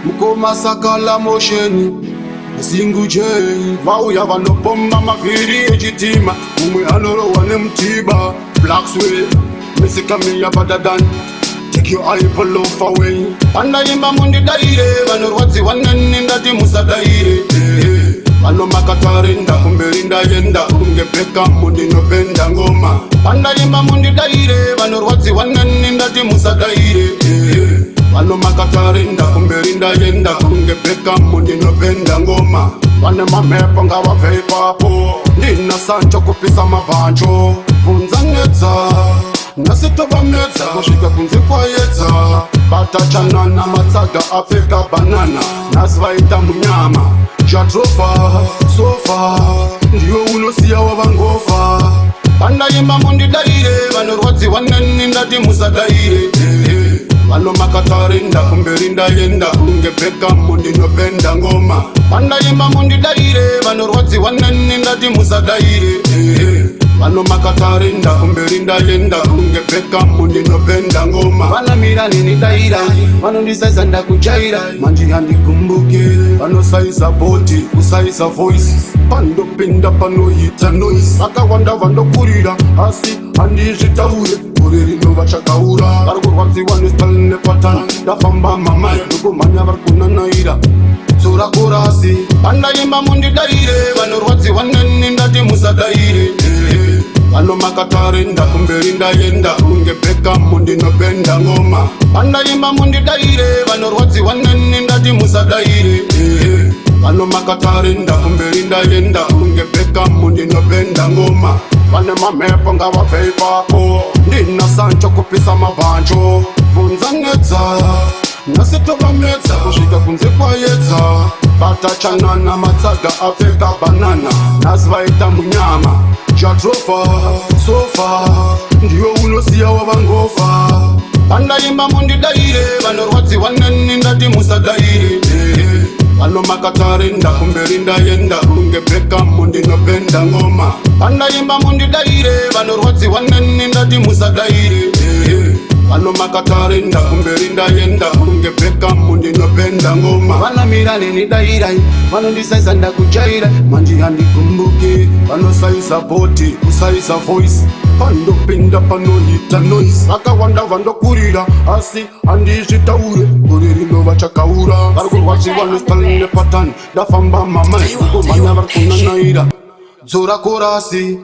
Mukoma sakala mosheni Singu jei Vauya vanopomba maviri echitima Umwe anorowa nemtiba Black sway Misika miya badadan Take your eye pull off away Panda imba mundi daire Vanorwadzi wanani ndati musa daire Vano makatarinda kumberinda yenda Ungebeka mundi nopenda ngoma Panda imba mundi daire Vanorwadzi wanani ndati musa daire Vano makatarinda kumberinda yenda Ungebeka mundi nopenda ngoma Vane mamepo nga waveipapo Nina sancho kupisa mabancho Funza netza Nasitova metza Kushika kunzi kwa yedza Bata chanana matsaga Afrika banana Nazvaita munyama Jatrofa, sofa Ndiyo unosiya wavangofa Panda imba mundi daire Vanorwadzi wanani ndati musa daire Vano makatarinda kumberinda yenda Ungebeka mundi nopenda ngoma Panda imba mundi daire Vanorwadzi wanani ndati musa daire Vano makatarinda kumberinda yenda Ungebeka mundi nopenda ngoma Vana mira nini daira Vano ndisaisa ndakujaira Manji handi kumbuke Vano saisa body Usaisa voice Pando pinda pano hita noise Saka wanda vando kurira Asi handi zitaure Kuriri no vachakaura Varkurwadzi vanistalne patan Dafamba mamai Nuku manya varkuna naira Tsura kurasi Panda imba mundi daire Vanorwadzi wanani ndati musa daire Vano makatarinda kumberinda yenda Ungebeka mundi nopenda ngoma Panda imba mundi daire Vanorwadzi wanani ndati musa daire Vano makatarinda kumberinda yenda Ungebeka mundi nopenda ngoma Vane mamepo nga waveipapo Nina sancho kupisa mabancho Funza netza Nasitova metza Kushika kunzi kwa yedza Bata chanana matsaga Afrika banana Nazvaita munyama Jatrofa, sofa Ndiyo unosiya wavangofa Panda imba mundi daire Vanorwadzi wanani ndati musa daire Vano makatarinda kumberinda yenda Ungebeka mundi nopenda ngoma Panda imba mundi daire Vanorwadzi wanani ndati musa daire Vano makatarinda kumberinda yenda Ungebeka mundi nopenda ngoma Vana mira nini daira Vano ndisaisa ndakujaira Manji handi kumbuke Vano saisa body Usaisa voice Pando pinda pano hita noise Saka wanda vando kurira Asi handi zitaure Kuriri no vachakaura Varkurwadzi vanistalne patan Dafamba mamai Nuku manya varkuna naira Zora kurasi